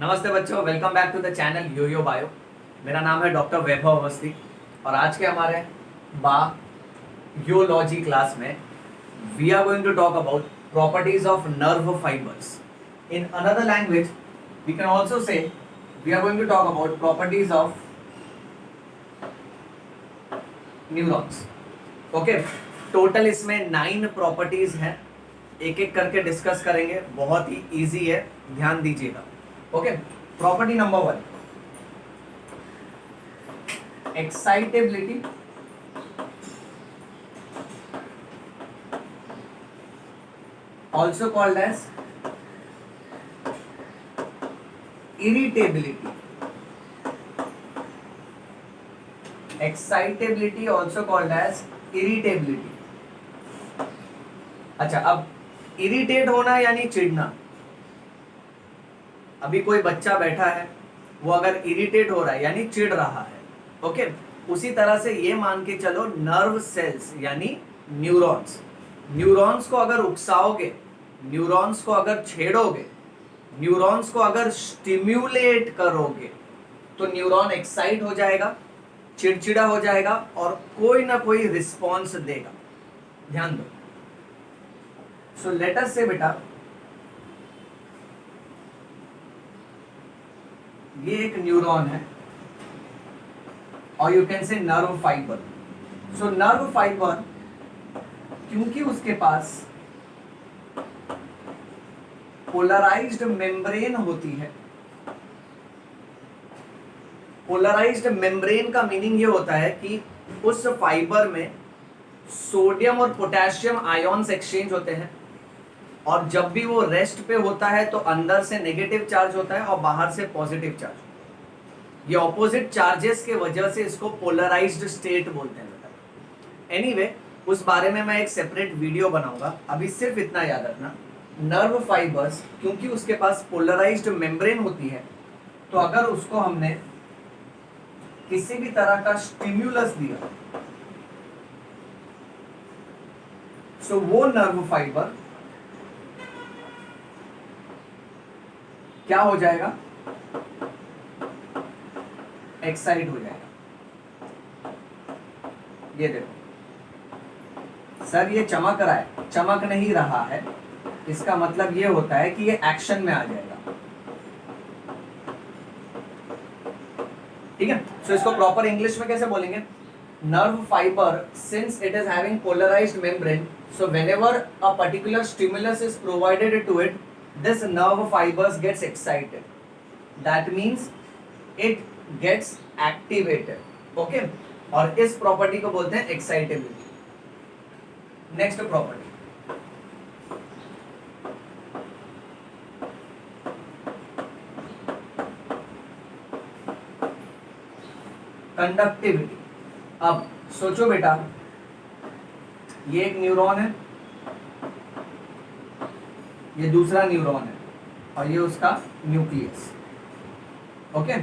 नमस्ते बच्चों, welcome back to the channel yo yo bio. मेरा नाम है डॉक्टर वैभव अवस्थी और आज के हमारे बायोलॉजी क्लास में we are going to talk about properties of nerve fibres. In another language we can also say we are going to talk about properties of neurons. Okay, total इसमें 9 properties हैं, एक एक करके discuss करेंगे। बहुत ही easy है, ध्यान दीजिएगा। Okay, property number 1, excitability also called as irritability. Excitability also called as irritability. अच्छा, अब इरिटेट होना यानी चिढ़ना। अभी कोई बच्चा बैठा है, वो अगर इरिटेट हो रहा है यानी चिढ़ रहा है। ओके, उसी तरह से ये मान के चलो नर्व सेल्स यानी न्यूरॉन्स, न्यूरॉन्स को अगर उकसाओगे, न्यूरॉन्स को अगर छेड़ोगे, न्यूरॉन्स को अगर स्टिम्युलेट करोगे तो न्यूरॉन एक्साइट हो जाएगा, चिड़चिड़ा हो जाएगा और कोई ना कोई रिस्पॉन्स देगा। ध्यान दो। सो लेट अस से बेटा, ये एक न्यूरॉन है और you can say nerve fibre. So nerve fibre, क्योंकि उसके पास पोलराइज्ड मेम्ब्रेन होती है। पोलराइज्ड मेम्ब्रेन का मीनिंग ये होता है कि उस फाइबर में सोडियम और पोटेशियम आयॉन्स एक्सचेंज होते हैं और जब भी वो रेस्ट पे होता है तो अंदर से नेगेटिव चार्ज होता है और बाहर से पॉजिटिव चार्ज। ये ऑपोजिट चार्जेस के वजह से इसको पोलराइज्ड स्टेट बोलते हैं बेटा। एनीवे, उस बारे में मैं एक सेपरेट वीडियो बनाऊंगा। अभी सिर्फ इतना याद रखना, नर्व फाइबर्स क्योंकि उसके पास पोलराइज्ड मेम्ब्रेन होती है, तो अगर उसको हमने किसी भी तरह का स्टिम्युलस दिया सो वो नर्व फाइबर क्या हो जाएगा? एक्साइट हो जाएगा। ये देखो सर, ये चमक रहा है, चमक नहीं रहा है, इसका मतलब ये होता है कि ये एक्शन में आ जाएगा। ठीक है, सो इसको प्रॉपर इंग्लिश में कैसे बोलेंगे? Nerve fibre, since it is having polarised membrane, so whenever a particular stimulus is provided to it, this nerve fibers gets excited. That means it gets activated. Okay, और इस प्रॉपर्टी को बोलते हैं excitability. Next property, conductivity. अब सोचो बेटा, ये एक न्यूरॉन है, ये दूसरा न्यूरॉन है और ये उसका न्यूक्लियस। ओके,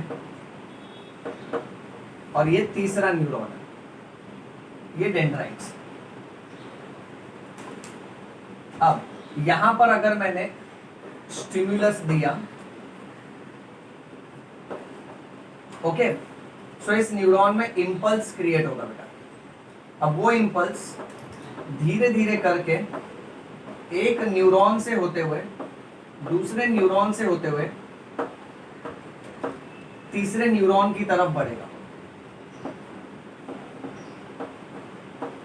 और ये तीसरा न्यूरॉन है, ये डेंड्राइट्स। अब यहां पर अगर मैंने स्टिम्युलस दिया, ओके, सो इस न्यूरॉन में इंपल्स क्रिएट होगा बेटा। अब वो इंपल्स धीरे धीरे करके एक न्यूरॉन से होते हुए, दूसरे न्यूरॉन से होते हुए तीसरे न्यूरॉन की तरफ बढ़ेगा।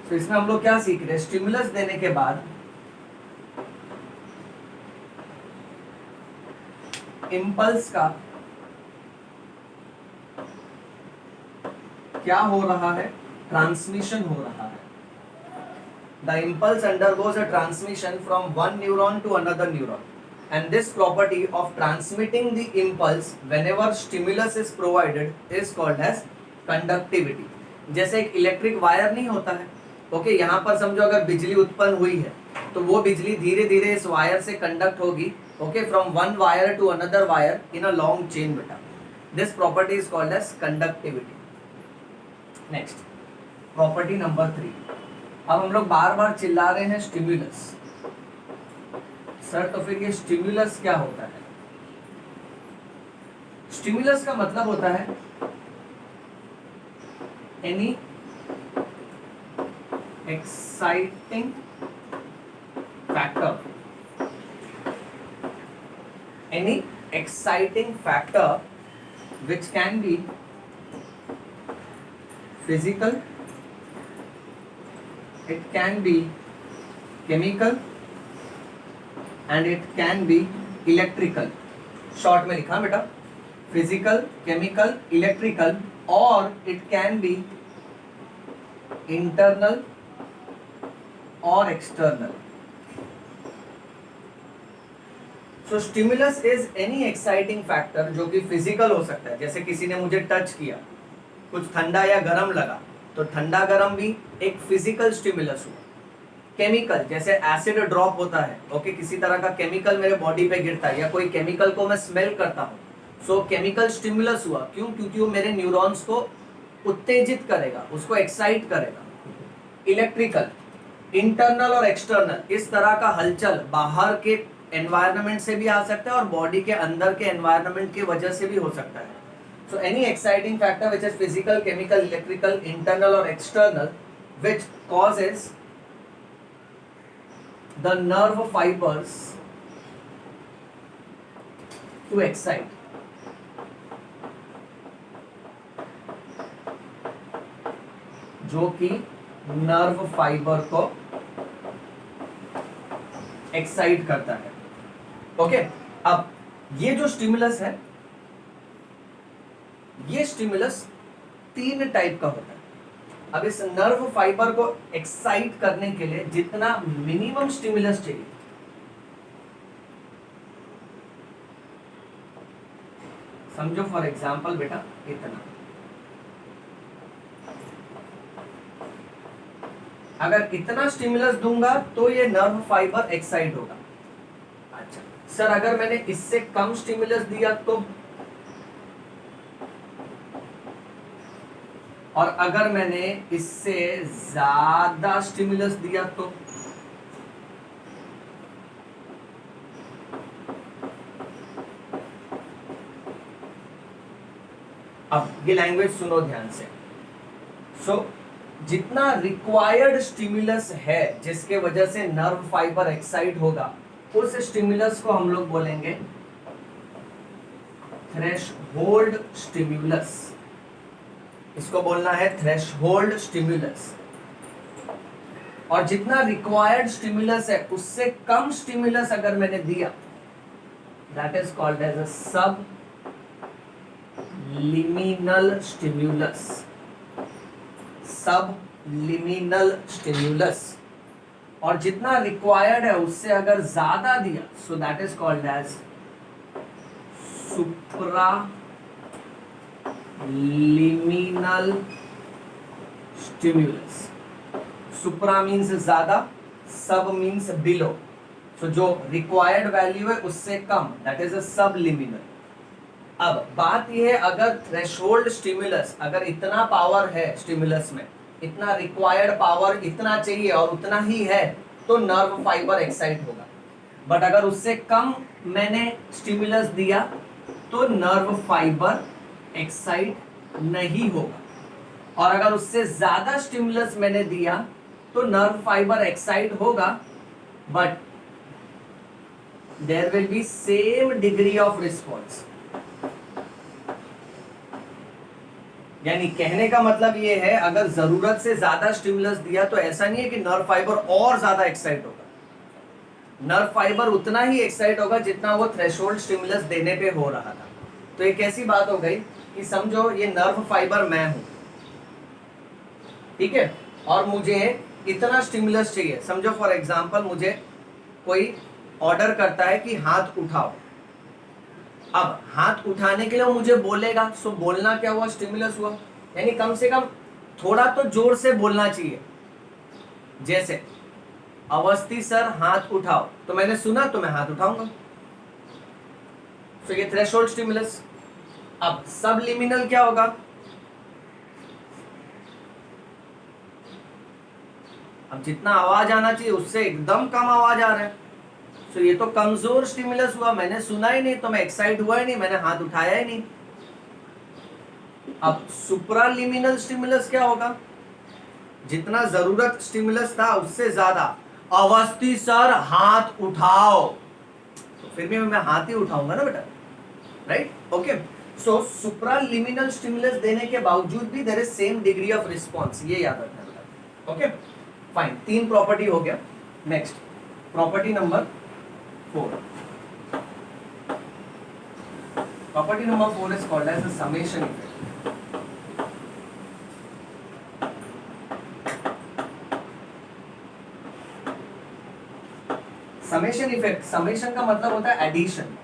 तो इसमें हम लोग क्या सीख रहे हैं? स्टिमुलस देने के बाद इंपल्स का क्या हो रहा है? ट्रांसमिशन हो रहा है। The impulse undergoes a transmission from one neuron to another neuron, and this property of transmitting the impulse whenever stimulus is provided is called as conductivity. जैसे एक इलेक्ट्रिक वायर नहीं होता है, ओके, यहाँ पर समझो अगर बिजली उत्पन्न हुई है तो वो बिजली धीरे धीरे इस वायर से कंडक्ट होगी, okay, from one wire to another wire in a long chain बेटा। This property is called as conductivity. Next, property number 3। अब हम लोग बार बार चिल्ला रहे हैं स्टिम्युलस। सर तो फिर ये स्टिम्युलस क्या होता है? स्टिमुलस का मतलब होता है any exciting factor, any exciting factor which can be physical, it can be chemical and it can be electrical. Short में लिखा बेटा, फिजिकल, केमिकल, इलेक्ट्रिकल और इट कैन बी इंटरनल और external. So stimulus is any exciting factor जो कि physical हो सकता है, जैसे किसी ने मुझे टच किया, कुछ ठंडा या गर्म लगा, तो ठंडा गर्म भी एक फिजिकल स्टिमुलस हुआ. केमिकल, जैसे एसिड ड्रॉप होता है, ओके, किसी तरह का केमिकल मेरे बॉडी पे गिरता है या कोई केमिकल को मैं स्मेल करता हूँ, सो केमिकल स्टिमुलस हुआ. क्यों? क्योंकि वो मेरे न्यूरॉन्स को उत्तेजित करेगा, उसको एक्साइट करेगा. इलेक्ट्रिकल, इंटरनल और एक्सटर्नल, इस तरह का हलचल बाहर के एनवायरनमेंट से भी आ सकता है और बॉडी के अंदर के एनवायरनमेंट की वजह से भी हो सकता है. So any exciting factor which is physical, chemical, electrical, internal और external which causes the nerve fibers to excite. जो कि नर्व फाइबर को एक्साइट करता है. ओके, अब ये जो स्टिमुलस है, ये स्टिमुलस 3 टाइप का होता है. अब इस नर्व फाइबर को एक्साइट करने के लिए जितना मिनिमम स्टिमुलस चाहिए, समझो फॉर एग्जांपल बेटा इतना, अगर इतना स्टिमुलस दूंगा तो ये नर्व फाइबर एक्साइट होगा. अच्छा सर, अगर मैंने इससे कम स्टिमुलस दिया तो, और अगर मैंने इससे ज्यादा स्टिमुलस दिया तो, अब ये लैंग्वेज सुनो ध्यान से. सो जितना रिक्वायर्ड स्टिमुलस है जिसके वजह से नर्व फाइबर एक्साइट होगा, उस स्टिमुलस को हम लोग बोलेंगे थ्रेशहोल्ड स्टिमुलस. इसको बोलना है थ्रेशहोल्ड स्टिमुलस. और जितना रिक्वायर्ड स्टिमुलस है उससे कम स्टिमुलस अगर मैंने दिया, that is called as a subliminal stimulus. Subliminal stimulus. और जितना रिक्वायर्ड है उससे अगर ज्यादा दिया, so that is called as supraliminal stimulus. Supra means ज्यादा, सब मीन्स बिलो. सो जो रिक्वायर्ड वैल्यू है उससे कम, दैट इज अ सब लिमिनल. अब बात यह है, अगर थ्रेशोल्ड स्टिमुलस, अगर इतना पावर है स्टिमुलस में, इतना रिक्वायर्ड पावर इतना चाहिए और उतना ही है, तो नर्व फाइबर एक्साइट होगा. बट अगर उससे कम मैंने स्टिमुलस दिया तो नर्व फाइबर एक्साइट नहीं होगा. और अगर उससे ज्यादा स्टिमुलस मैंने दिया तो नर्व फाइबर एक्साइट होगा, but there will be same degree of response. यानी कहने का मतलब ये है, अगर जरूरत से ज्यादा स्टिमुलस दिया तो ऐसा नहीं है कि नर्व फाइबर और ज्यादा एक्साइट होगा. नर्व फाइबर उतना ही एक्साइट होगा जितना वो थ्रेशोल्ड स्टिमुलस देने पे हो रहा था. तो एक ऐसी बात हो गई कि समझो ये नर्व फाइबर मैं हूं, ठीक है, और मुझे इतना स्टिमुलस चाहिए. समझो फॉर एग्जांपल मुझे कोई ऑर्डर करता है कि हाथ उठाओ. अब हाथ उठाने के लिए वो मुझे बोलेगा, सो बोलना क्या हुआ? स्टिमुलस हुआ. यानी कम से कम थोड़ा तो जोर से बोलना चाहिए. जैसे अवस्थी सर हाथ उठाओ, तो मैंने सुना तो मैं हाथ उठाऊंगा. तो ये थ्रेशोल्ड स्टिमुलस. अब सबलिमिनल क्या होगा? अब जितना आवाज आना चाहिए उससे एकदम कम आवाज आ रहा है. तो ये तो कमजोर स्टिमुलस हुआ, मैंने सुना ही नहीं तो मैं एक्साइट हुआ ही नहीं, मैंने हाथ उठाया ही नहीं. अब सुप्रालिमिनल स्टिमुलस क्या होगा? जितना जरूरत स्टिमुलस था उससे ज्यादा। अवस्थी सर हाथ उठाओ, तो फिर भी मैं हाथ ही उठाऊंगा ना बेटा, right? Okay, so supraliminal stimulus देने के बावजूद भी there is same degree of response, ये याद रखना बेटा। ओके फाइन, 3 प्रॉपर्टी हो गया। Next property number 4। Property number 4 is called as the summation effect. Summation effect, summation का मतलब होता है एडिशन।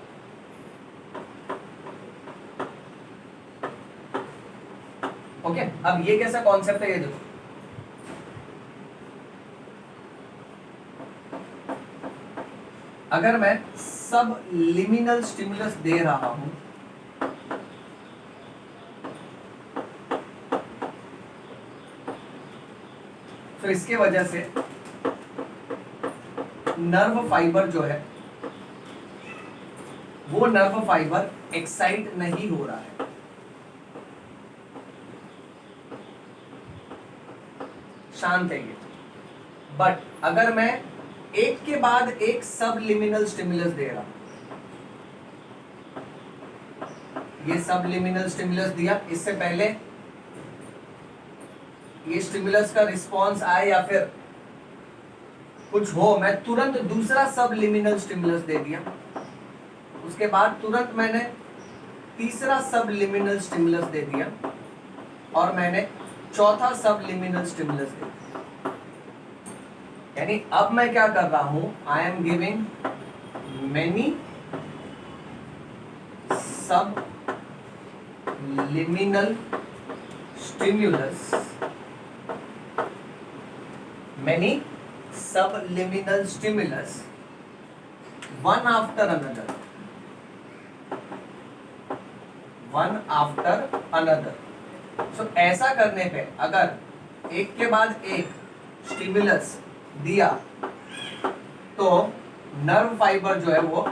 ओके, अब ये कैसा कॉन्सेप्ट है ये देखो। अगर मैं सब लिमिनल स्टिमुलस दे रहा हूं, तो इसके वजह से नर्व फाइबर जो है वो नर्व फाइबर एक्साइट नहीं हो रहा है, शांत है ये। बट अगर मैं एक के बाद एक सब लिमिनल स्टिमुलस दे रहा हूं, ये सब लिमिनल स्टिमुलस दिया, इससे पहले ये स्टिमुलस का रिस्पॉन्स आए या फिर कुछ हो, मैं तुरंत दूसरा सब लिमिनल स्टिमुलस दे दिया, उसके बाद तुरंत मैंने तीसरा सब लिमिनल स्टिमुलस दे दिया, और मैंने चौथा सब लिमिनल स्टिमुलस दे दिया। यानी अब मैं क्या कर रहा हूं, आई एम गिविंग मेनी सब liminal stimulus, many subliminal stimulus one after another, one after another। so ऐसा करने पे अगर एक के बाद एक स्टिमुलस दिया तो नर्व फाइबर जो है वो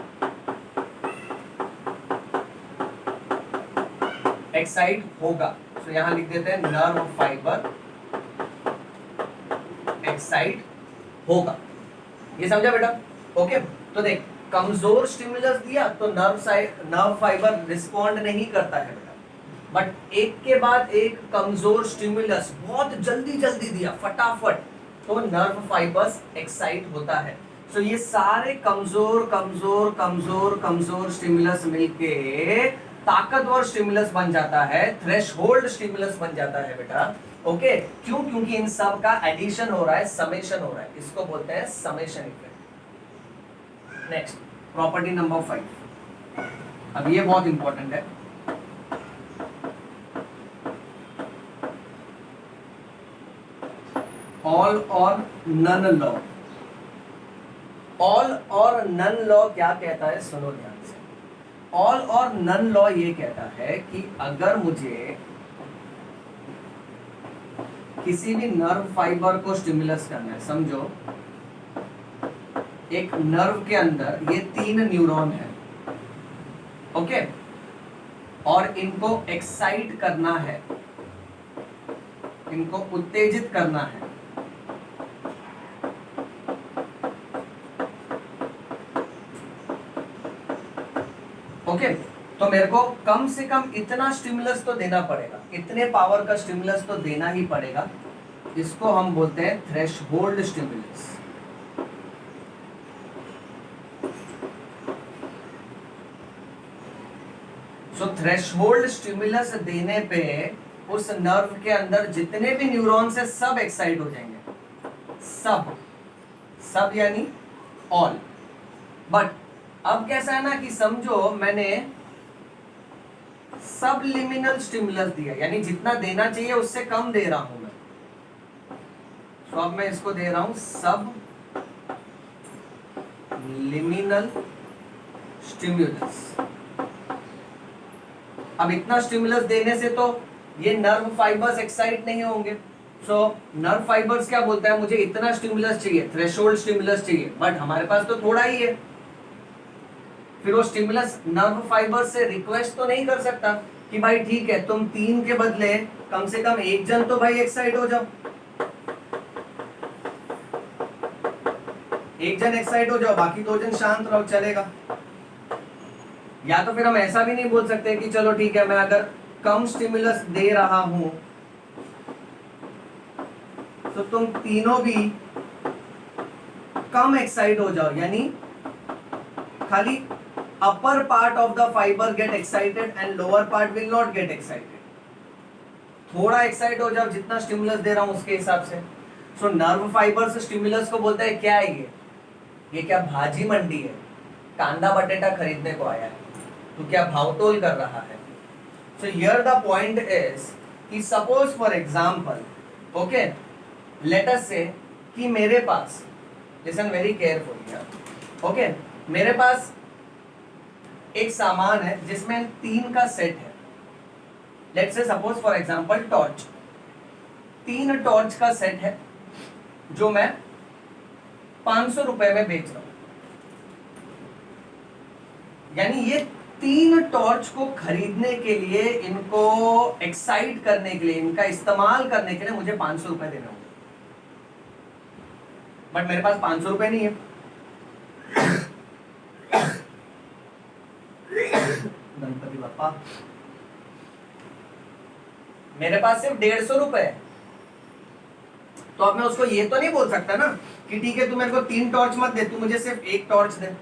एक्साइट होगा। तो यहां लिख देते हैं नर्व फाइबर एक्साइट होगा। ये समझा बेटा? ओके, तो देख कमजोर स्टिमुलस दिया तो नर्व फाइबर रिस्पॉन्ड नहीं करता है बेटा, बट एक के बाद एक कमजोर स्टिमुलस बहुत जल्दी जल्दी दिया फटाफट, तो नर्व फाइबर्स एक्साइट होता है। सो ये सारे कमजोर कमजोर कमजोर कमजोर स्टिमुलस मिलके ताकतवर स्टिमुलस बन जाता है, थ्रेशहोल्ड स्टिमुलस बन जाता है बेटा। ओके, क्यों? क्योंकि इन सब का एडिशन हो रहा है, समेशन हो रहा है, इसको बोलते हैं summation effect. Next property number 5, अब ये बहुत इंपॉर्टेंट है। ऑल और नन लॉ। ऑल और नन लॉ क्या कहता है, सुनो ध्यान से। ऑल और नन लॉ ये कहता है कि अगर मुझे किसी भी नर्व फाइबर को स्टिमुलस करना है, समझो एक नर्व के अंदर ये 3 न्यूरॉन है, ओके, और इनको एक्साइट करना है, इनको उत्तेजित करना है। ओके, तो मेरे को कम से कम इतना स्टिमुलस तो देना पड़ेगा, इतने पावर का स्टिमुलस तो देना ही पड़ेगा। इसको हम बोलते हैं थ्रेशहोल्ड स्टिमुलस। सो थ्रेशहोल्ड स्टिमुलस देने पे उस नर्व के अंदर जितने भी न्यूरॉन्स है सब एक्साइट हो जाएंगे, सब सब यानी ऑल। बट अब कैसा है ना कि समझो मैंने सब लिमिनल स्टिमुलस दिया, यानी जितना देना चाहिए उससे कम दे रहा हूं मैं, तो अब मैं इसको दे रहा हूं सब लिमिनल स्टिमुलस। अब इतना स्टिमुलस देने से तो ये नर्व फाइबर्स एक्साइट नहीं होंगे। सो नर्व फाइबर्स क्या बोलता है, मुझे इतना स्टिमुलस चाहिए, थ्रेशोल्ड स्टिमुलस चाहिए, बट हमारे पास तो थोड़ा ही है। फिर वो स्टिमुलस नर्व फाइबर से रिक्वेस्ट तो नहीं कर सकता कि भाई ठीक है, तुम 3 के बदले कम से कम एक जन तो भाई एक्साइट हो जाओ, एक जन एक्साइट हो जाओ, बाकी 2 जन शांत रहो, चलेगा। या तो फिर हम ऐसा भी नहीं बोल सकते कि चलो ठीक है, मैं अगर कम स्टिमुलस दे रहा हूं तो तुम तीनों भी कम एक्साइट हो जाओ, यानी खाली upper part of the fibre get excited and lower part will not get excited. थोड़ा एक्साइट हो जाओ जितना स्टिमुलस दे रहा हूं उसके हिसाब से। सो नर्व फाइबर स्टिमुलस को बोलते हैं, क्या है ये क्या भाजी मंडी है, कांदा बटेटा खरीदने को आया है, तो क्या भावतोल कर रहा है। So here the point is कि suppose for example, okay, let us say कि मेरे पास, लिसन वेरी केयरफुली यार, ओके, मेरे पास एक सामान है जिसमें 3 का सेट है। Let's say suppose for example torch, 3 torch का सेट है जो मैं 500 रुपए में बेच रहा हूं। यानी ये 3 टॉर्च को खरीदने के लिए, इनको एक्साइट करने के लिए, इनका इस्तेमाल करने के लिए मुझे 500 रुपए देने होंगे, बट मेरे पास 500 रुपए नहीं है। गणपति बापा, मेरे पास सिर्फ 150 रुपए है। तो अब मैं उसको ये तो नहीं बोल सकता ना कि ठीक है तू मेरे को 3 टॉर्च मत दे, तू मुझे सिर्फ 1 टॉर्च दे।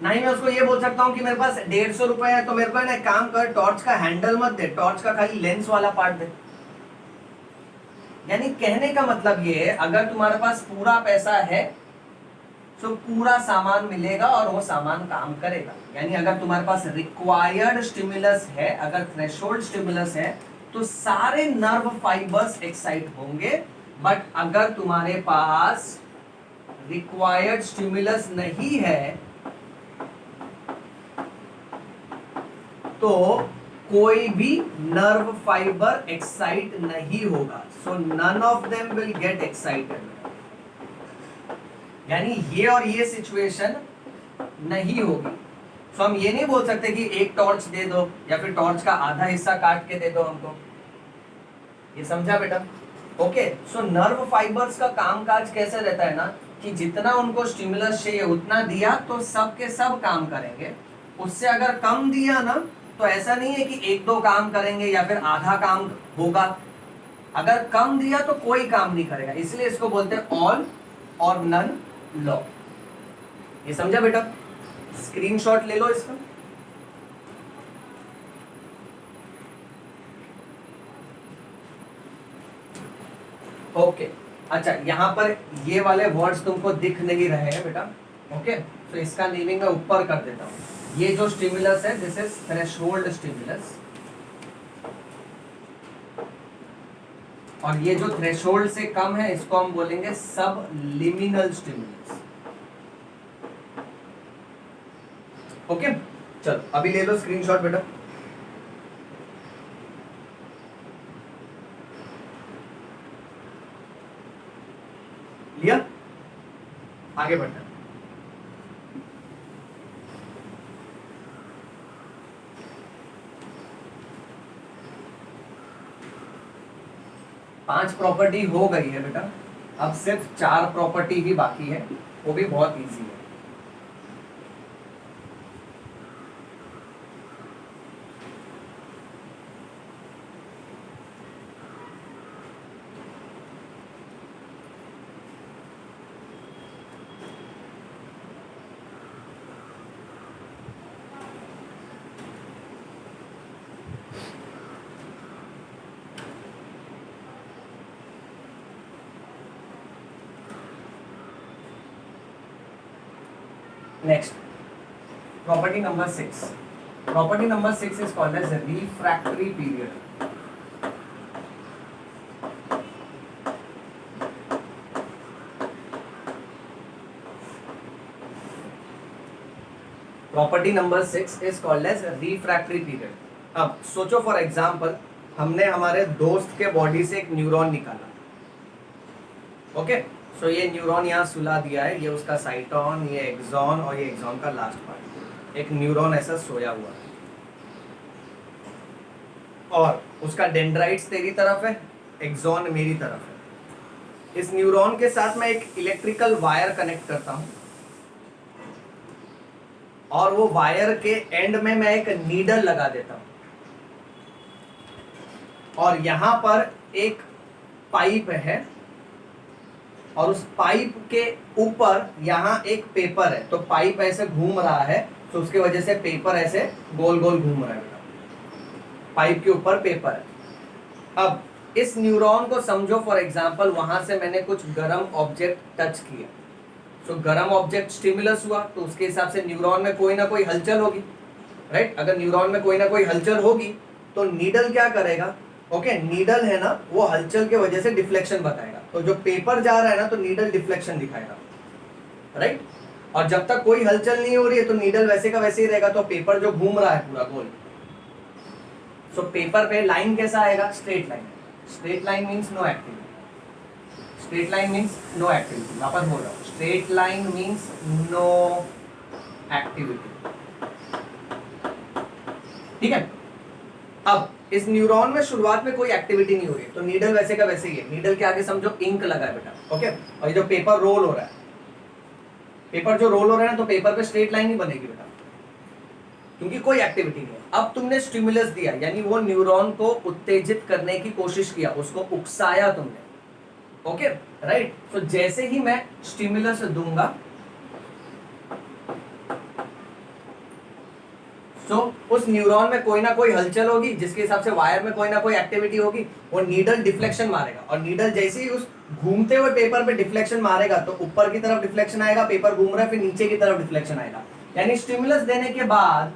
नहीं, मैं उसको ये बोल सकता हूँ कि मेरे पास 150 रुपए है, तो मेरे को ना एक काम कर, टॉर्च का हैंडल मत दे, टॉर्च का खाली लेंस वाला पार्ट दे। यानी कहने का मतलब ये है, अगर तुम्हारे पास पूरा पैसा है तो पूरा सामान मिलेगा और वो सामान काम करेगा। यानी अगर तुम्हारे पास रिक्वायर्ड स्टिमुलस है, अगर थ्रेशोल्ड स्टिमुलस है, तो सारे नर्व फाइबर्स एक्साइट होंगे। बट अगर तुम्हारे पास रिक्वायर्ड स्टिमुलस नहीं है तो कोई भी नर्व फाइबर एक्साइट नहीं होगा। So none of them will get excited. यानी ये और ये सिचुएशन नहीं होगी। सो हम ये नहीं बोल सकते कि एक टॉर्च दे दो या फिर टॉर्च का आधा हिस्सा काट के दे दो हमको। ये समझा बेटा? ओके। सो नर्व फाइबर्स का कामकाज कैसे रहता है ना कि जितना उनको स्टिमुलस चाहिए उतना दिया तो सब के सब काम करेंगे। उससे अगर कम दिया ना तो ऐसा नहीं है कि 1-2 काम करेंगे या फिर आधा काम होगा। अगर कम दिया तो कोई काम नहीं करेगा, इसलिए इसको बोलते हैं ऑल और नन लॉ। ये समझा बेटा? स्क्रीनशॉट ले लो इसका। ओके अच्छा, यहां पर ये वाले वर्ड्स तुमको दिख नहीं रहे हैं बेटा। ओके, तो इसका नेमिंग मैं ऊपर कर देता हूं। ये जो स्टिमुलस है दिस इज थ्रेशोल्ड स्टिमुलस, और ये जो थ्रेशोल्ड से कम है इसको हम बोलेंगे सब लिमिनल स्टिमुलस। ओके चलो अभी ले लो स्क्रीनशॉट बेटा। लिया? आगे बढ़ते हैं। पांच प्रॉपर्टी हो गई है बेटा, अब सिर्फ 4 प्रॉपर्टी ही बाकी है, वो भी बहुत इजी है। Next, property number 6. Property number 6 is called as a refractory period. Property number 6 is called as a refractory period. अब सोचो फॉर एग्जाम्पल हमने हमारे दोस्त के बॉडी से एक न्यूरॉन निकाला। ओके सो ये न्यूरॉन यहाँ सुला दिया है, ये उसका साइटॉन, ये एक्सॉन और ये एक्सॉन का लास्ट पार्ट। एक न्यूरॉन ऐसा सोया हुआ है। और उसका डेंड्राइट्स तेरी तरफ है, एक्सॉन मेरी तरफ है। इस न्यूरॉन के साथ मैं एक इलेक्ट्रिकल वायर कनेक्ट करता हूं और वो वायर के एंड में मैं एक नीडल लगा देता हूं और यहां पर एक पाइप है और उस पाइप के ऊपर यहाँ एक पेपर है। तो पाइप ऐसे घूम रहा है तो उसके वजह से पेपर ऐसे गोल गोल घूम रहा है बेटा, पाइप के ऊपर पेपर है। अब इस न्यूरॉन को समझो, फॉर एग्जांपल वहां से मैंने कुछ गर्म ऑब्जेक्ट टच किया, तो गर्म ऑब्जेक्ट स्टिमुलस हुआ तो उसके हिसाब से न्यूरॉन में कोई ना कोई हलचल होगी, राइट। अगर न्यूरॉन में कोई ना कोई हलचल होगी तो नीडल क्या करेगा, ओके, नीडल है ना, वो हलचल के वजह से डिफ्लेक्शन बताएगा। तो जो पेपर जा रहा है ना तो नीडल डिफ्लेक्शन दिखाएगा, राइट। और जब तक कोई हलचल नहीं हो रही है तो नीडल वैसे का वैसे ही रहेगा, तो पेपर जो घूम रहा है पूरा गोल, सो पेपर पे लाइन कैसा आएगा, straight line. Straight line means no activity, straight line means no activity. वापस बोल रहा हूं, straight line means no activity, ठीक है। अब इस न्यूरॉन में शुरुआत में कोई एक्टिविटी नहीं हो रही, तो नीडल वैसे का वैसे ही है। नीडल के आगे समझो इंक लगा है बेटा, ओके। और ये जो पेपर रोल हो रहा है, पेपर जो रोल हो रहा है ना, तो पेपर पे स्ट्रेट लाइन नहीं बनेगी बेटा, क्योंकि कोई एक्टिविटी नहीं है। अब तुमने स्टिमुलस दिया, यानी वो न्यूरॉन को उत्तेजित करने की कोशिश किया, उसको उकसाया तुमने, ओके, राइट। तो जैसे ही मैं स्टिमुलस दूंगा तो उस न्यूरॉन में कोई ना कोई हलचल होगी, जिसके हिसाब से वायर में कोई ना कोई एक्टिविटी होगी, वो नीडल डिफ्लेक्शन मारेगा। और नीडल जैसे ही उस घूमते हुए पेपर पे डिफ्लेक्शन मारेगा तो ऊपर की तरफ डिफ्लेक्शन आएगा, पेपर घूम रहा है, फिर नीचे की तरफ डिफ्लेक्शन आएगा। यानी स्टिमुलस देने के बाद,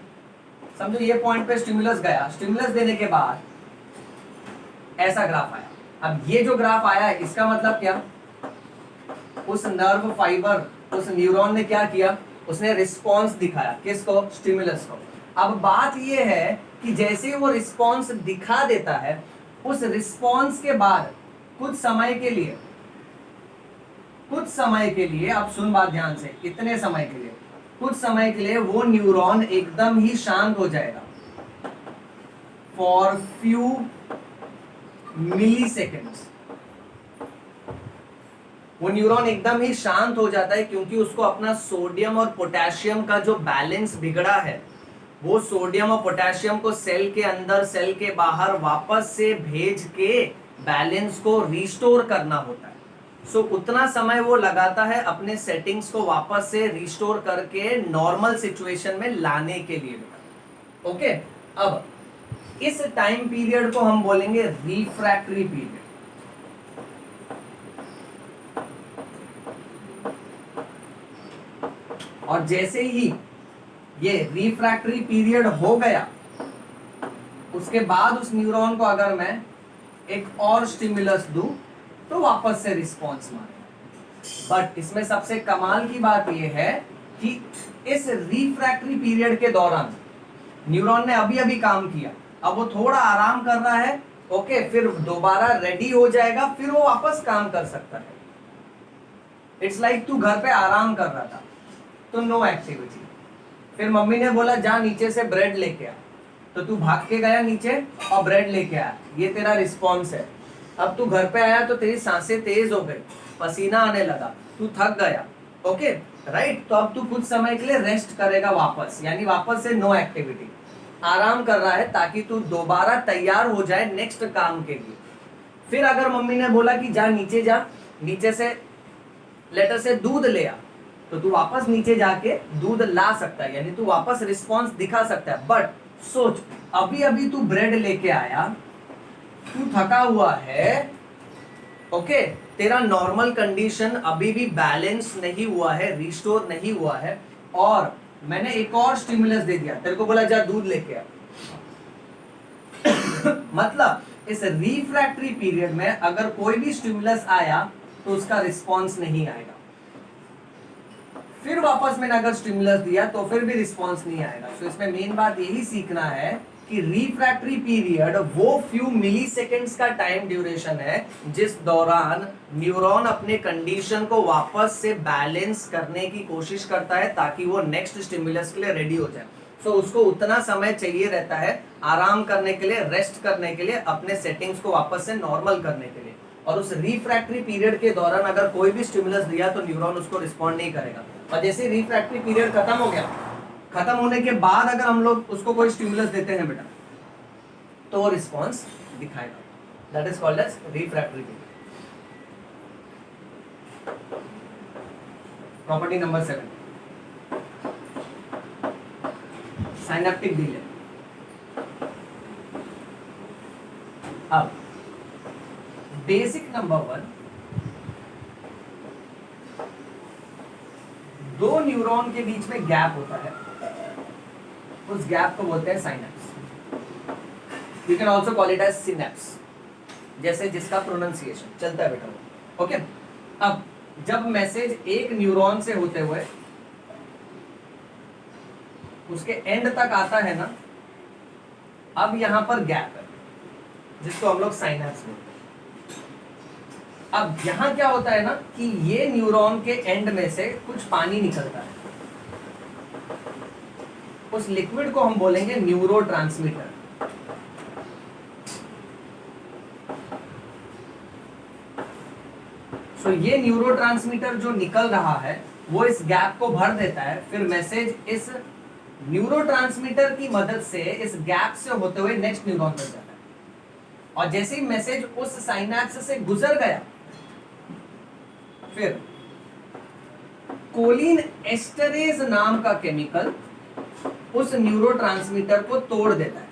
समझो ये पॉइंट पे स्टिमुलस गया, स्टिमुलस देने के बाद ऐसा ग्राफ आया। अब ये जो ग्राफ आया है इसका मतलब क्या, उस नर्व फाइबर, उस न्यूरॉन ने क्या किया, उसने रिस्पॉन्स दिखाया, किसको, स्टिमुलस को। अब बात ये है कि जैसे ही वो रिस्पॉन्स दिखा देता है, उस रिस्पॉन्स के बाद कुछ समय के लिए, आप सुन बात ध्यान से, इतने समय के लिए, कुछ समय के लिए वो न्यूरॉन एकदम ही शांत हो जाएगा, फॉर फ्यू मिली सेकेंड्स। वो न्यूरॉन एकदम ही शांत हो जाता है क्योंकि उसको अपना सोडियम और पोटेशियम का जो बैलेंस बिगड़ा है, वो सोडियम और पोटेशियम को सेल के अंदर, सेल के बाहर वापस से भेज के बैलेंस को रिस्टोर करना होता है। सो उतना समय वो लगाता है अपने सेटिंग्स को वापस से रिस्टोर करके नॉर्मल सिचुएशन में लाने के लिए। ओके, अब इस टाइम पीरियड को हम बोलेंगे रिफ्रैक्टरी पीरियड। और जैसे ही ये रिफ्रैक्टरी पीरियड हो गया, उसके बाद उस न्यूरॉन को अगर मैं एक और स्टिमुलस दूं तो वापस से रिस्पॉन्स मारेगा। बट इसमें सबसे कमाल की बात यह है कि इस रिफ्रैक्टरी पीरियड के दौरान न्यूरॉन ने अभी अभी काम किया, अब वो थोड़ा आराम कर रहा है, ओके, फिर दोबारा रेडी हो जाएगा, फिर वो वापस काम कर सकता है। इट्स लाइक तू घर पे आराम कर रहा था तो नो एक्टिविटी, फिर मम्मी ने बोला जा नीचे से ब्रेड लेके आ, तो तू भाग के गया नीचे और ब्रेड लेके आया, ये तेरा रिस्पॉन्स है। अब तू घर पे आया तो तेरी सांसें तेज हो गई, पसीना आने लगा, तू थक गया, ओके, राइट। तो अब तू कुछ समय के लिए रेस्ट करेगा वापस, यानी वापस से नो एक्टिविटी, आराम कर रहा है ताकि तू दोबारा तैयार हो जाए नेक्स्ट काम के लिए। फिर अगर मम्मी ने बोला कि जा, नीचे से लेटर से दूध ले आ, तो तू वापस नीचे जाके दूध ला सकता है, यानी तू वापस रिस्पॉन्स दिखा सकता है। बट सोच, अभी अभी तू ब्रेड लेके आया, तू थका हुआ है, ओके, तेरा नॉर्मल कंडीशन अभी भी बैलेंस नहीं हुआ है, रिस्टोर नहीं हुआ है, और मैंने एक और स्टिमुलस दे दिया, तेरे को बोला जा दूध लेके आ। मतलब इस रिफ्रैक्टरी पीरियड में अगर कोई भी स्टिमुलस आया तो उसका रिस्पॉन्स नहीं आएगा। फिर वापस मैंने अगर स्टिमुलस दिया तो फिर भी रिस्पॉन्स नहीं आएगा। तो इसमें मेन बात यही सीखना है कि रिफ्रैक्टरी पीरियड वो फ्यू मिली सेकेंड्स का टाइम ड्यूरेशन है जिस दौरान न्यूरॉन अपने कंडीशन को वापस से बैलेंस करने की कोशिश करता है ताकि वो नेक्स्ट स्टिमुलस के लिए रेडी हो जाए। सो उसको उतना समय चाहिए रहता है आराम करने के लिए, रेस्ट करने के लिए, अपने सेटिंग्स को वापस से नॉर्मल करने के लिए। और उस रिफ्रैक्टरी पीरियड के दौरान अगर कोई भी स्टिमुलस दिया तो न्यूरॉन उसको रिस्पॉन्ड नहीं करेगा। और जैसे रिफ्रैक्टरी पीरियड खत्म हो गया, खत्म होने के बाद अगर हम लोग उसको कोई स्टिमुलस देते हैं बेटा, तो वो रिस्पॉन्स दिखाएगा। That is called as refractory period. Property number 7, synaptic delay. अब बेसिक नंबर 1, दो न्यूरॉन के बीच में गैप होता है, उस गैप को बोलते हैं synapse. You can also call it as synapse, जैसे जिसका प्रोनाउंसिएशन चलता है बेटा। ओके, अब जब मैसेज एक न्यूरॉन से होते हुए उसके एंड तक आता है ना, अब यहां पर गैप है जिसको हम लोग साइनेप्स बोलते हैं। अब यहां क्या होता है ना कि ये न्यूरॉन के एंड में से कुछ पानी निकलता है, उस लिक्विड को हम बोलेंगे न्यूरोट्रांसमीटर। सो ये न्यूरोट्रांसमीटर जो निकल रहा है वो इस गैप को भर देता है, फिर मैसेज इस न्यूरोट्रांसमीटर की मदद से इस गैप से होते हुए नेक्स्ट न्यूरॉन तक जाता है। और जैसे ही मैसेज उस साइनेप्स से गुजर गया, फिर कोलिन एस्टरेज नाम का केमिकल उस न्यूरोट्रांसमीटर को तोड़ देता है।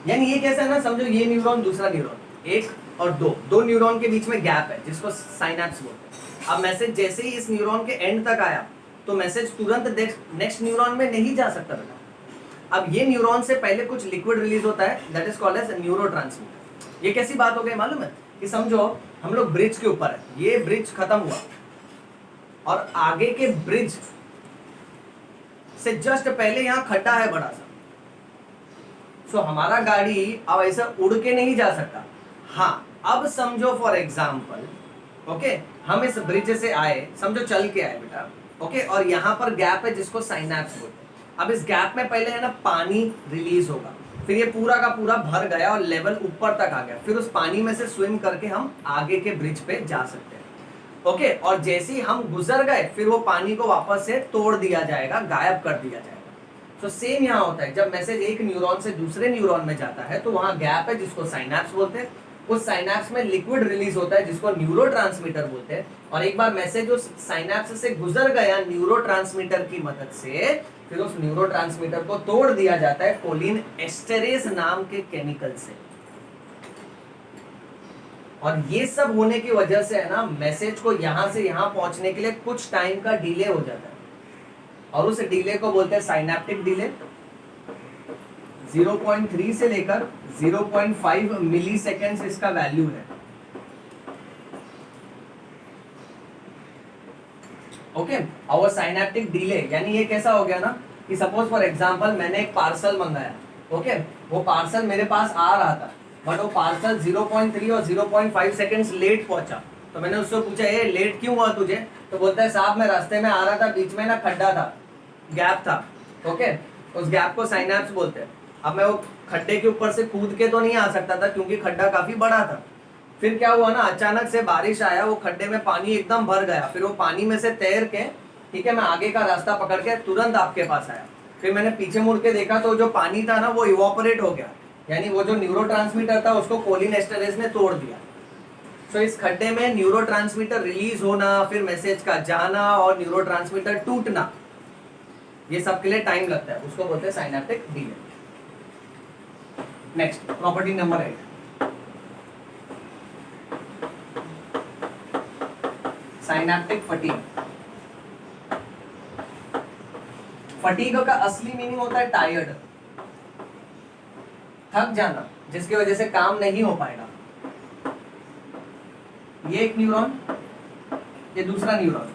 यानी ये कैसा है ना, समझो ये न्यूरॉन दूसरा न्यूरॉन, एक और दो न्यूरॉन के बीच में गैप है जिसको साइनेप्स बोलते हैं। अब मैसेज जैसे ही इस न्यूरॉन के एंड तक आया तो मैसेज तुरंत नेक्स्ट न्यूरॉन में नहीं जा सकता बेटा। अब ये न्यूरॉन से पहले कुछ लिक्विड रिलीज होता है, that is called as neurotransmitter. ये कैसी बात हो गई मालूम है कि समझो हम लोग ब्रिज के ऊपर है, ये ब्रिज खत्म हुआ और आगे के ब्रिज से जस्ट पहले यहां खड्डा है बड़ा सा। सो हमारा गाड़ी अब ऐसा उड़ के नहीं जा सकता। हाँ, अब समझो फॉर एग्जाम्पल, ओके, हम इस ब्रिज से आए, समझो चल के आए बेटा, ओके, और यहाँ पर गैप है जिसको साइनेप्स बोलते हैं। अब इस गैप में पहले है ना पानी रिलीज होगा, फिर ये पूरा का पूरा भर गया और लेवल ऊपर तक आ गया, फिर उस पानी में से स्विम करके हम आगे के ब्रिज पे जा सकते हैं। ओके, और जैसे ही हम गुजर गए फिर वो पानी को वापस से तोड़ दिया जाएगा, गायब कर दिया जाएगा। तो सेम यहाँ होता है, जब मैसेज एक न्यूरॉन से दूसरे न्यूरॉन में जाता है तो वहां गैप है जिसको साइनेप्स बोलते हैं। उस साइनेप्स में लिक्विड रिलीज होता है जिसको न्यूरोट्रांसमीटर बोलते हैं। और एक बार मैसेज उस साइनेप्स से गुजर गया न्यूरोट्रांसमीटर की मदद से, फिर उस न्यूरोट्रांसमीटर को तोड़ दिया जाता है कोलिन एस्टेरेज नाम के केमिकल से। और ये सब होने की वजह से है ना, मैसेज को यहां से यहां पहुंचने के लिए कुछ टाइम का डिले हो जाता है, और उस डिले को बोलते हैं साइनेप्टिक डिले। 0.3 से लेकर 0.5 मिली सेकेंड्स इसका वैल्यू है। ओके, और वो साइनेप्टिक डिले यानी ये कैसा हो गया ना कि सपोज फॉर एग्जांपल मैंने एक पार्सल मंगाया, ओके, वो पार्सल मेरे पास आ रहा था बट वो पार्सल 0.3 और 0.5 सेकेंड्स लेट पहुंचा। तो मैंने उससे पूछा ये लेट क्यों हुआ तुझे, तो बोलता है साहब मैं रास्ते में आ रहा था, बीच में ना खड्डा था, गैप था, ओके, उस गैप को साइनेप्स बोलते हैं। अब मैं वो खड्डे के ऊपर से कूद के तो नहीं आ सकता था क्योंकि खड्डा काफी बड़ा था। फिर क्या हुआ ना, अचानक से बारिश आया, वो खड्डे में पानी एकदम भर गया, फिर वो पानी में से तैर के, ठीक है, मैं आगे का रास्ता पकड़ के तुरंत आपके पास आया। फिर मैंने पीछे मुड़ के देखा तो जो पानी था ना वो इवोपरेट हो गया, यानी वो जो न्यूरोट्रांसमीटर था उसको कोलिन एस्टरेज ने तोड़ दिया। तो इस खड्डे में न्यूरोट्रांसमीटर रिलीज होना, फिर मैसेज का जाना और न्यूरोट्रांसमीटर टूटना, ये सब के लिए टाइम लगता है, उसको बोलते हैं synaptic delay. Next property number 8, synaptic fatigue. Fatigue का असली मीनिंग होता है टायर्ड, थक जाना, जिसकी वजह से काम नहीं हो पाएगा। ये एक न्यूरॉन, ये दूसरा न्यूरॉन,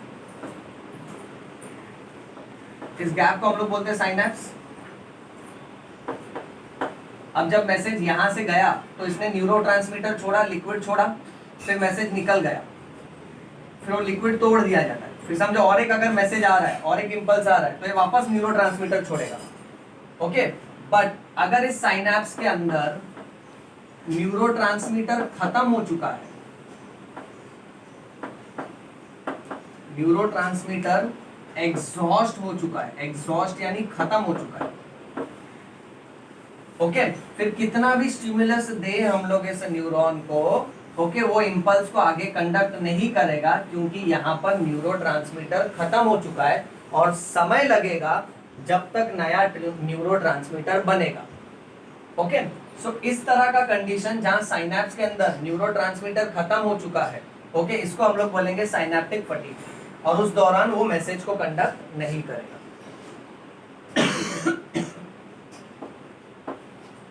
इस गैप को हम लोग बोलते हैं साइनेप्स। अब जब मैसेज यहाँ से गया तो इसने न्यूरोट्रांसमीटर छोड़ा, लिक्विड छोड़ा, फिर मैसेज निकल गया, फिर वो लिक्विड तोड़ दिया जाता है, फिर समझो और एक अगर मैसेज आ रहा है और एक इंपल्स आ रहा है तो ये वापस न्यूरोट्रांसमीटर छोड़ेगा। ओके, बट अगर इस साइनैप्स के अंदर न्यूरोट्रांसमीटर खत्म हो चुका है, न्यूरोट्रांसमीटर एग्जॉस्ट हो चुका है, एग्जॉस्ट यानी खत्म हो चुका है, ओके, फिर कितना भी स्टिमुलस दे हम लोग इस न्यूरॉन को, ओके, वो इंपल्स को आगे कंडक्ट नहीं करेगा क्योंकि यहाँ पर न्यूरोट्रांसमीटर खत्म हो चुका है और समय लगेगा जब तक नया न्यूरोट्रांसमीटर बनेगा। ओके, सो इस तरह का कंडीशन जहां साइनैप्स के अंदर न्यूरोट्रांसमीटर खत्म हो चुका है, ओके, इसको हम लोग बोलेंगे साइनैप्टिक फटीग, और उस दौरान वो मैसेज को कंडक्ट नहीं करेगा।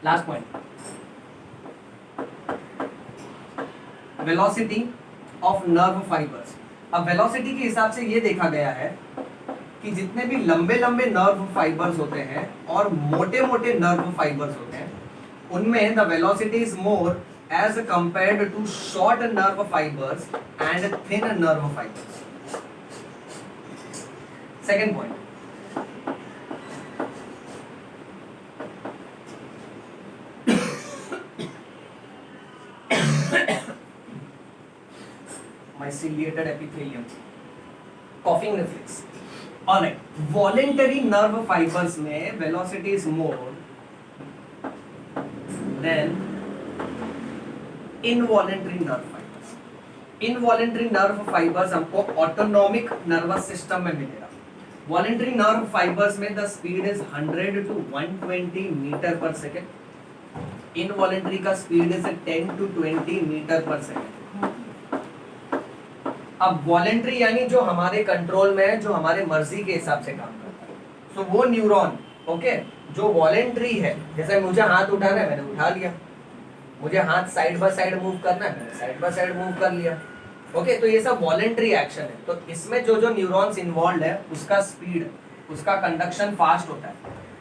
Last point, velocity of nerve fibres. अब वेलोसिटी के हिसाब से ये देखा गया है कि जितने भी लंबे लंबे नर्व फाइबर्स होते हैं और मोटे मोटे नर्व फाइबर्स होते हैं, उनमें the velocity is more as compared to short nerve fibres and thin nerve fibres. Second point, myceliated epithelium, coughing reflex. Alright, voluntary nerve fibers में velocity is more than involuntary nerve fibers. Involuntary nerve fibers हमको autonomic nervous system में मिलेगा. Voluntary nerve fibers में the speed is 100 to 120 meter per second. Involuntary का speed is 10 to 20 meter per second. अब voluntary यानी जो हमारे control में है, जो हमारे मर्जी के हिसाब से काम करता है, सो वो न्यूरॉन, ओके, जो वॉलेंट्री है, जैसे मुझे हाथ उठाना है मैंने उठा लिया, मुझे हाथ साइड बाय साइड मूव करना है मैंने साइड बाय साइड मूव कर लिया, ओके, तो ये सब वॉलेंट्री एक्शन है। तो इसमें जो जो न्यूरॉन्स इन्वॉल्व है उसका स्पीड, उसका कंडक्शन फास्ट होता है,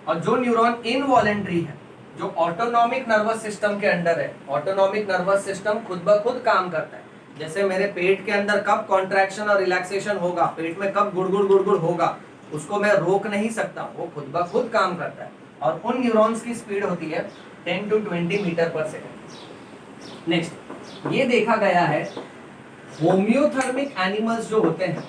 और जो न्यूरॉन इनवॉलेंट्री है, जो ऑटोनॉमिक नर्वस सिस्टम के अंडर है, ऑटोनॉमिक नर्वस सिस्टम खुद ब खुद काम करता है, जैसे मेरे पेट के अंदर कब कॉन्ट्रैक्शन और रिलैक्सेशन होगा, पेट में कब गुड़गुड़ होगा, उसको मैं रोक नहीं सकता, वो खुद ब खुद काम करता है, और उन न्यूरॉन्स की स्पीड होती है 10 to 20 मीटर पर सेकेंड। नेक्स्ट, ये देखा गया है होम्योथर्मिक एनिमल्स जो होते हैं।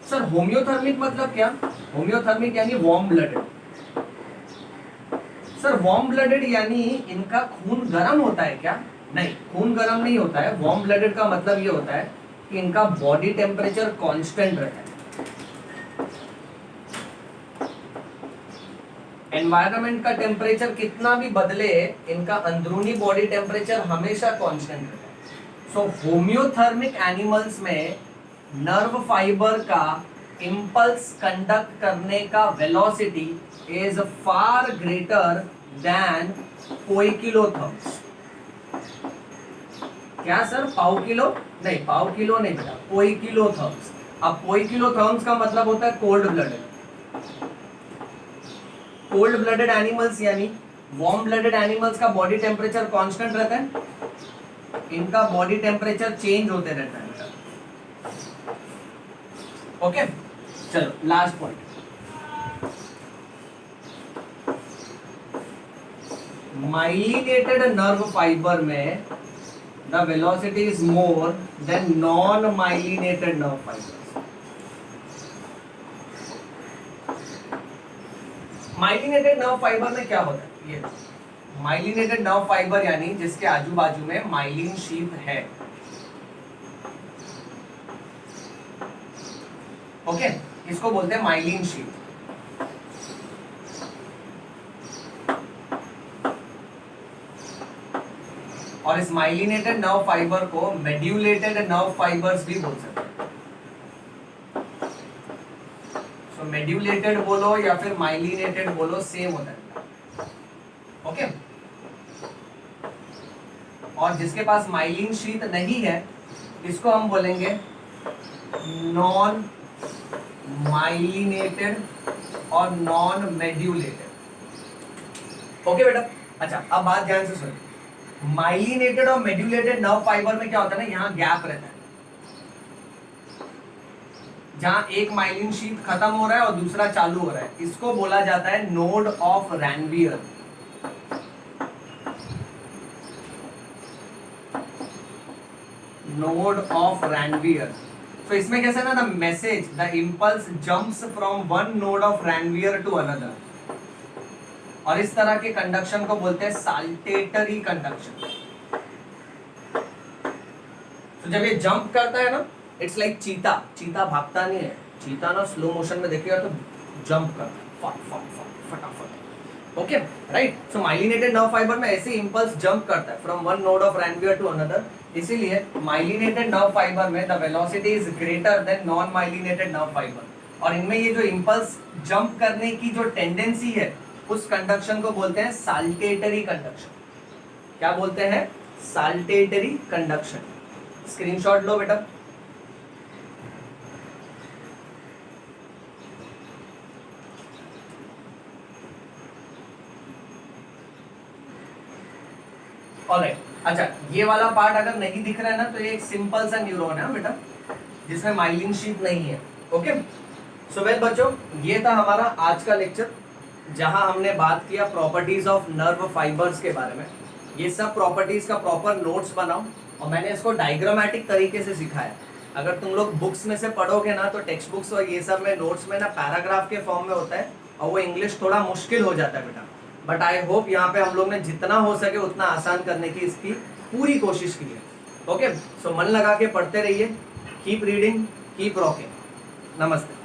सर होम्योथर्मिक मतलब क्या? होम्योथर्मिक यानी warm blooded. Sir warm blooded यानी इनका खून गर्म होता है क्या? नहीं, खून गर्म नहीं होता है। वार्म ब्लडेड का मतलब ये होता है कि इनका बॉडी टेम्परेचर कांस्टेंट रहता है। एनवायरनमेंट का टेम्परेचर कितना भी बदले, इनका अंदरूनी बॉडी टेम्परेचर हमेशा कांस्टेंट रहता है। सो होम्योथर्मिक एनिमल्स में नर्व फाइबर का इंपल्स कंडक्ट करने का velocity is far greater than poikilotherms. क्या सर? पाव किलो? नहीं, पाव किलो नहीं बेटा, पोइकिलोथर्म्स। अब पोइकिलोथर्म्स का मतलब होता है cold blooded. Cold blooded animals यानी वार्म ब्लडेड एनिमल्स का बॉडी टेम्परेचर कांस्टेंट रहता है, इनका बॉडी टेम्परेचर चेंज होते रहता है बेटा। ओके, चलो last point, myelinated nerve fibre में the velocity is more than non myelinated nerve fibres. Myelinated nerve fibre में क्या होता है? ये माइलिनेटेड नर्व फाइबर यानी जिसके आजू बाजू में माइलिन शीथ है। ओके, इसको बोलते हैं माइलिन शीथ। और इस माइलिनेटेड नर्व फाइबर को मेड्यूलेटेड नर्व फाइबर्स भी बोल सकते हैं। सो मेड्यूलेटेड बोलो या फिर माइलिनेटेड बोलो, सेम होता है। ओके, और जिसके पास माइलिन शीथ नहीं है इसको हम बोलेंगे नॉन माइलिनेटेड और नॉन मेड्यूलेटेड। ओके बेटा, अच्छा अब बात ध्यान से सुनो। माइलिनेटेड और मेड्यूलेटेड नर्व फाइबर में क्या होता है ना, यहाँ गैप रहता है, जहां एक माइलिन शीट खत्म हो रहा है और दूसरा चालू हो रहा है, इसको बोला जाता है node of Ranvier. Node of Ranvier. तो इसमें कैसे ना, the message, the impulse jumps from one node of Ranvier to another, और इस तरह के कंडक्शन को बोलते हैं साल्टेटरी कंडक्शन। तो जब ये जंप करता है ना, इट्स लाइक चीता। चीता भागता नहीं है, चीता ना स्लो मोशन में देखिएगा तो जंप करता है फट फट फट फटाफट। Okay right. So myelinated nerve fibre में ऐसे इंपल्स जंप करता है from one node of Ranvier to another, इसीलिए माइलिनेटेड नर्व फाइबर में the velocity is greater than non myelinated nerve fibre. और इनमें ये जो इंपल्स जंप करने की जो टेंडेंसी है, उस कंडक्शन को बोलते हैं साल्टेटरी कंडक्शन। क्या बोलते हैं? Saltatory conduction. स्क्रीनशॉट लो बेटा। ऑलराइट, अच्छा ये वाला पार्ट अगर नहीं दिख रहा है ना, तो ये एक सिंपल सा न्यूरॉन है बेटा, जिसमें माइलिन शीट नहीं है। ओके सो वेल बच्चों, ये था हमारा आज का लेक्चर, जहां हमने बात किया प्रॉपर्टीज ऑफ नर्व फाइबर्स के बारे में। ये सब प्रॉपर्टीज का प्रॉपर नोट्स बनाओ, और मैंने इसको डायग्रामेटिक तरीके से सिखाया। अगर तुम लोग बुक्स में से पढ़ोगे ना, तो टेक्स्ट बुक्स और ये सब में नोट्स में ना पैराग्राफ के फॉर्म में होता है, और वो इंग्लिश थोड़ा मुश्किल हो जाता है बेटा। बट आई होप यहाँ पे हम लोग ने जितना हो सके उतना आसान करने की इसकी पूरी कोशिश की है। ओके सो मन लगा के पढ़ते रहिए, कीप रीडिंग, कीप रॉकिंग। नमस्ते।